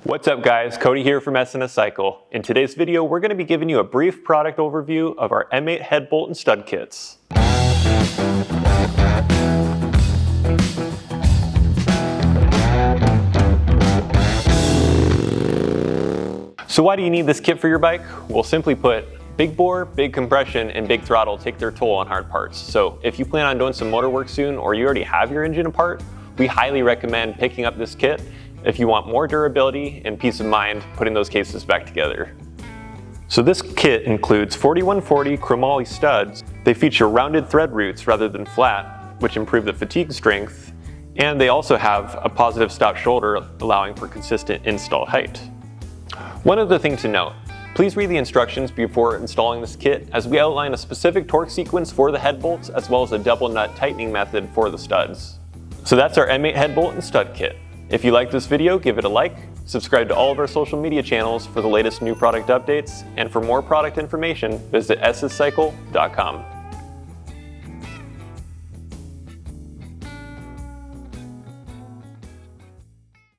What's up guys, Cody here from S&S Cycle. In today's video, we're going to be giving you a brief product overview of our M8 head bolt and stud kits. So why do you need this kit for your bike? Well, simply put, big bore, big compression, and big throttle take their toll on hard parts. So if you plan on doing some motor work soon or you already have your engine apart, we highly recommend picking up this kit if you want more durability and peace of mind putting those cases back together. So this kit includes 4140 chromoly studs. They feature rounded thread roots rather than flat, which improve the fatigue strength, and they also have a positive stop shoulder allowing for consistent install height. One other thing to note, please read the instructions before installing this kit, as we outline a specific torque sequence for the head bolts as well as a double nut tightening method for the studs. So that's our M8 head bolt and stud kit. If you like this video, give it a like, subscribe to all of our social media channels for the latest new product updates, and for more product information, visit sscycle.com.